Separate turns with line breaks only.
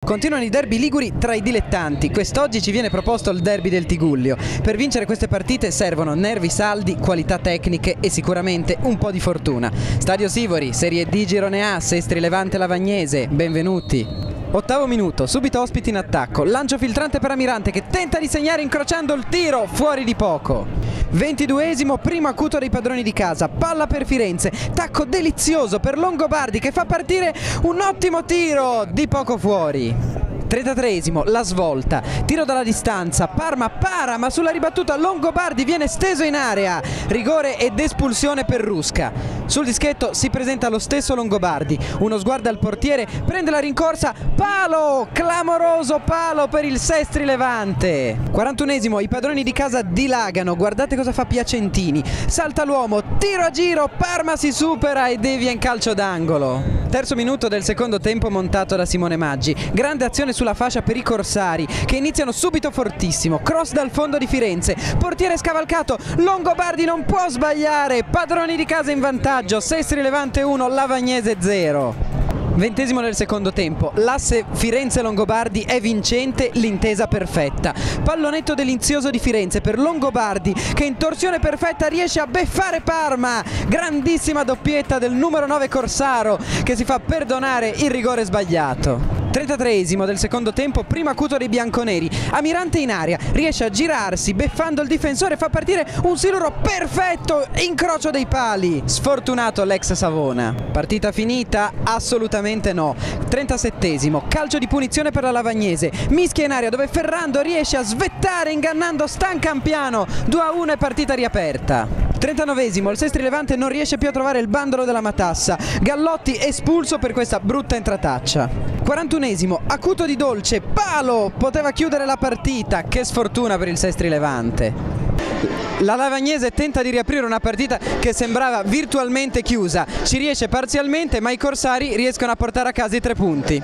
Continuano i derby liguri tra i dilettanti. Quest'oggi ci viene proposto il derby del Tigullio. Per vincere queste partite servono nervi saldi, qualità tecniche e sicuramente un po' di fortuna. Stadio Sivori, Serie D Girone A, Sestri Levante Lavagnese, benvenuti. Ottavo minuto, subito ospiti in attacco, lancio filtrante per Amirante che tenta di segnare incrociando il tiro, fuori di poco. 22esimo, primo acuto dei padroni di casa, palla per Firenze, tacco delizioso per Longobardi che fa partire un ottimo tiro, di poco fuori. 33esimo, la svolta, tiro dalla distanza, Parma para ma sulla ribattuta Longobardi viene steso in area, rigore ed espulsione per Rusca. Sul dischetto si presenta lo stesso Longobardi, uno sguardo al portiere, prende la rincorsa, palo, clamoroso palo per il Sestri Levante. 41esimo, i padroni di casa dilagano, guardate cosa fa Piacentini, salta l'uomo, tiro a giro, Parma si supera e devia in calcio d'angolo. Terzo minuto del secondo tempo montato da Simone Maggi, grande azione sulla fascia per i corsari che iniziano subito fortissimo, cross dal fondo di Firenze, portiere scavalcato, Longobardi non può sbagliare, padroni di casa in vantaggio, Sestri Levante 1, Lavagnese 0. 20esimo del secondo tempo, l'asse Firenze-Longobardi è vincente, l'intesa perfetta. Pallonetto delizioso di Firenze per Longobardi che in torsione perfetta riesce a beffare Parma. Grandissima doppietta del numero 9 Corsaro che si fa perdonare il rigore sbagliato. 33esimo del secondo tempo, primo acuto dei bianconeri, Amirante in aria, riesce a girarsi, beffando il difensore, fa partire un siluro perfetto, incrocio dei pali, sfortunato l'ex Savona. Partita finita? Assolutamente no. 37esimo, calcio di punizione per la Lavagnese, mischia in aria dove Ferrando riesce a svettare ingannando Stancampiano, 2-1 e partita riaperta. 39esimo, il Sestri Levante non riesce più a trovare il bandolo della matassa, Gallotti espulso per questa brutta entrataccia. 41esimo, acuto di Dolce, palo, poteva chiudere la partita, che sfortuna per il Sestri Levante. La Lavagnese tenta di riaprire una partita che sembrava virtualmente chiusa, ci riesce parzialmente ma i corsari riescono a portare a casa i 3 punti.